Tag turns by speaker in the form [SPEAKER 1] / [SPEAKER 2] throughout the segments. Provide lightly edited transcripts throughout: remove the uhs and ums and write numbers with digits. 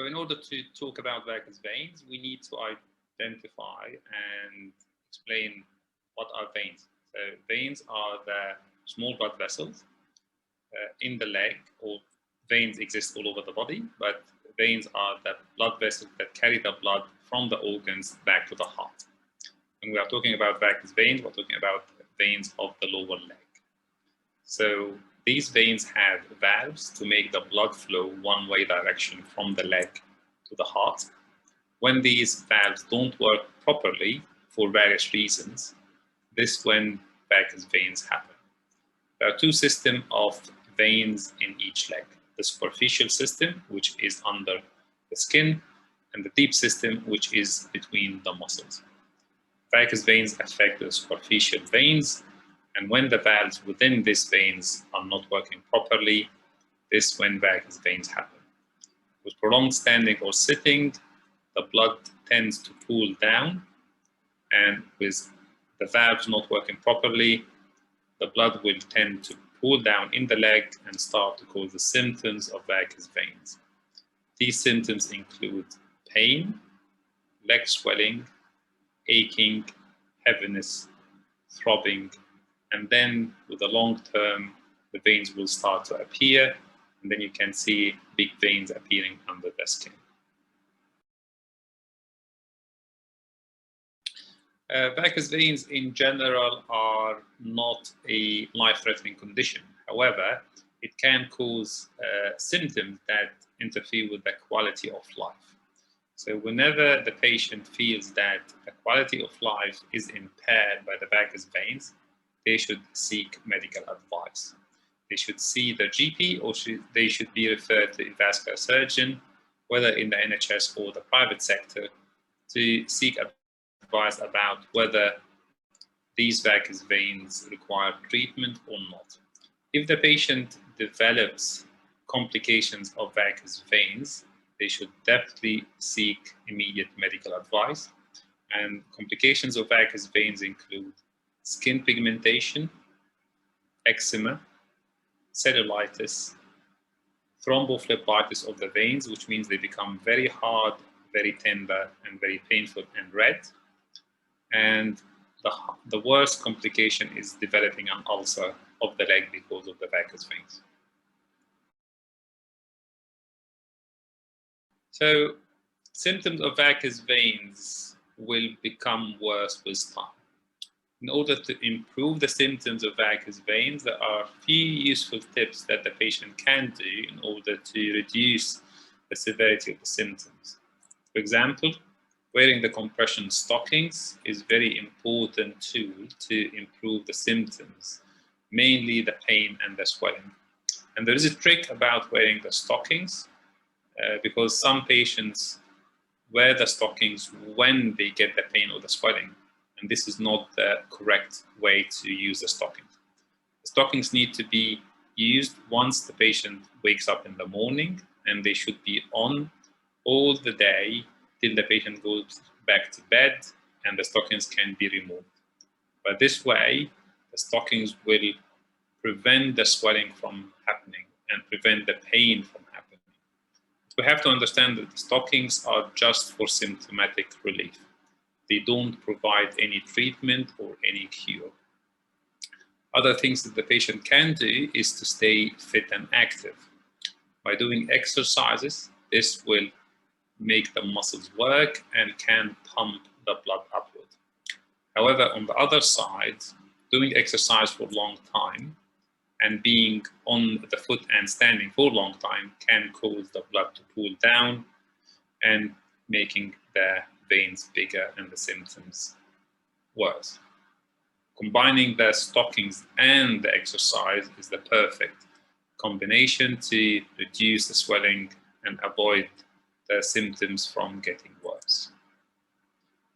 [SPEAKER 1] So in order to talk about varicose veins, we need to identify and explain what are veins. So veins are the small blood vessels in the leg, or veins exist all over the body, but veins are the blood vessels that carry the blood from the organs back to the heart. When we are talking about varicose veins, we're talking about veins of the lower leg. So these veins have valves to make the blood flow one-way direction from the leg to the heart. When these valves don't work properly for various reasons, this is when varicose veins happen. There are two systems of veins in each leg: the superficial system, which is under the skin, and the deep system, which is between the muscles. Varicose veins affect the superficial veins, and when the valves within these veins are not working properly, this is when varicose veins happen. With prolonged standing or sitting, the blood tends to pool down, and with the valves not working properly, the blood will tend to pool down in the leg and start to cause the symptoms of varicose veins. These symptoms include pain, leg swelling, aching, heaviness, throbbing, and then with the long term, the veins will start to appear, and then you can see big veins appearing under the skin. Varicose veins in general are not a life-threatening condition. However, it can cause symptoms that interfere with the quality of life. So whenever the patient feels that the quality of life is impaired by the varicose veins, they should seek medical advice. They should see their GP, or they should be referred to a vascular surgeon, whether in the NHS or the private sector, to seek advice about whether these varicose veins require treatment or not. If the patient develops complications of varicose veins, they should definitely seek immediate medical advice. And complications of varicose veins include skin pigmentation, eczema, cellulitis, thrombophlebitis of the veins, which means they become very hard, very tender, and very painful and red. And the worst complication is developing an ulcer of the leg because of the varicose veins. So symptoms of varicose veins will become worse with time. In order to improve the symptoms of varicose veins, there are a few useful tips that the patient can do in order to reduce the severity of the symptoms. For example, wearing the compression stockings is a very important tool to improve the symptoms, mainly the pain and the swelling. And there is a trick about wearing the stockings because some patients wear the stockings when they get the pain or the swelling. And this is not the correct way to use the stockings. The stockings need to be used once the patient wakes up in the morning, and they should be on all the day till the patient goes back to bed, and the stockings can be removed. But this way, the stockings will prevent the swelling from happening and prevent the pain from happening. We have to understand that the stockings are just for symptomatic relief. They don't provide any treatment or any cure. Other things that the patient can do is to stay fit and active. By doing exercises, this will make the muscles work and can pump the blood upward. However, on the other side, doing exercise for a long time and being on the foot and standing for a long time can cause the blood to pool down and making the veins bigger and the symptoms worse. Combining the stockings and the exercise is the perfect combination to reduce the swelling and avoid the symptoms from getting worse.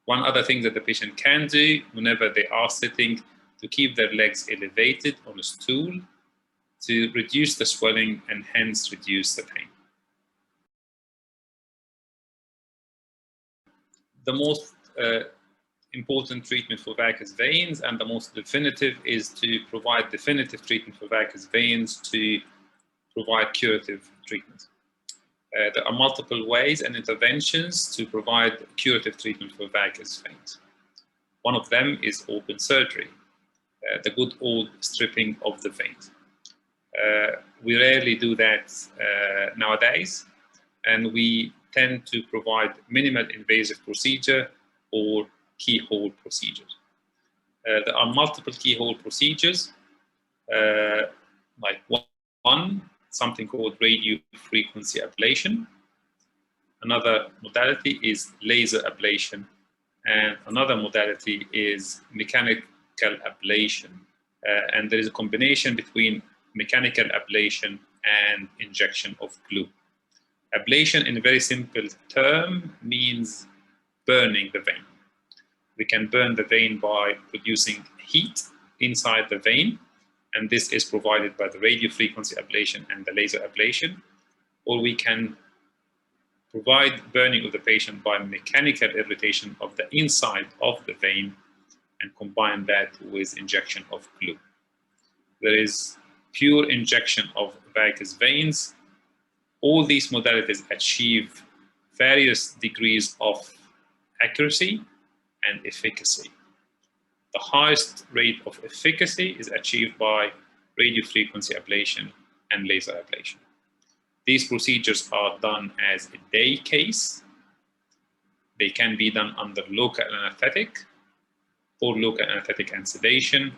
[SPEAKER 1] One other thing that the patient can do whenever they are sitting, to keep their legs elevated on a stool to reduce the swelling and hence reduce the pain. The most important treatment for varicose veins and the most definitive is to provide definitive treatment for varicose veins, to provide curative treatment. There are multiple ways and interventions to provide curative treatment for varicose veins. One of them is open surgery, the good old stripping of the veins. We rarely do that nowadays, and we tend to provide minimal invasive procedure or keyhole procedures. There are multiple keyhole procedures, like one, something called radio frequency ablation. Another modality is laser ablation, and another modality is mechanical ablation. And there is a combination between mechanical ablation and injection of glue. Ablation, in a very simple term, means burning the vein. We can burn the vein by producing heat inside the vein, and this is provided by the radio frequency ablation and the laser ablation. Or we can provide burning of the patient by mechanical irritation of the inside of the vein and combine that with injection of glue. There is pure injection of varicose veins. All these modalities achieve various degrees of accuracy and efficacy. The highest rate of efficacy is achieved by radiofrequency ablation and laser ablation. These procedures are done as a day case. They can be done under local anesthetic or local anesthetic and sedation.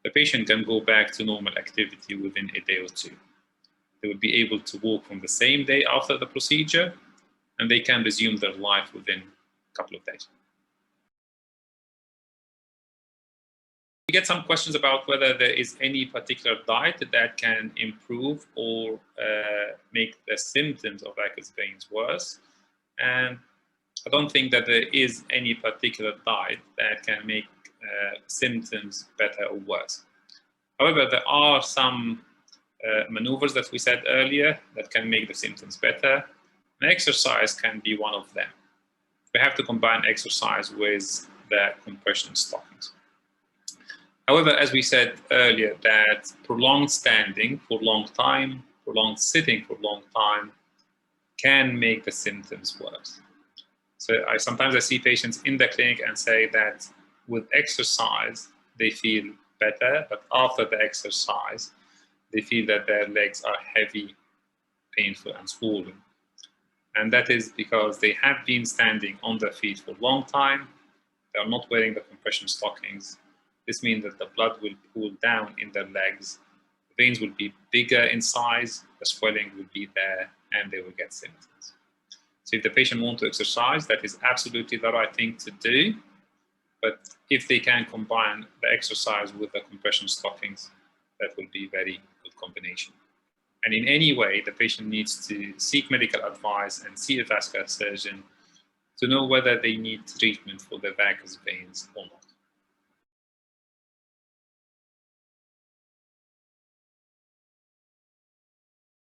[SPEAKER 1] The patient can go back to normal activity within a day or two. They will be able to walk from the same day after the procedure, and they can resume their life within a couple of days. We get some questions about whether there is any particular diet that can improve or make the symptoms of varicose veins worse. And I don't think that there is any particular diet that can make symptoms better or worse. However, there are some maneuvers that we said earlier that can make the symptoms better. And exercise can be one of them. We have to combine exercise with the compression stockings. However, as we said earlier, that prolonged standing for a long time, prolonged sitting for a long time can make the symptoms worse. So sometimes I see patients in the clinic and say that with exercise, they feel better, but after the exercise, they feel that their legs are heavy, painful, and swollen. And that is because they have been standing on their feet for a long time. They are not wearing the compression stockings. This means that the blood will pool down in their legs. The veins will be bigger in size, the swelling will be there, and they will get symptoms. So if the patient wants to exercise, that is absolutely the right thing to do. But if they can combine the exercise with the compression stockings, that will be a very good combination. And in any way, the patient needs to seek medical advice and see a vascular surgeon to know whether they need treatment for their varicose veins or not.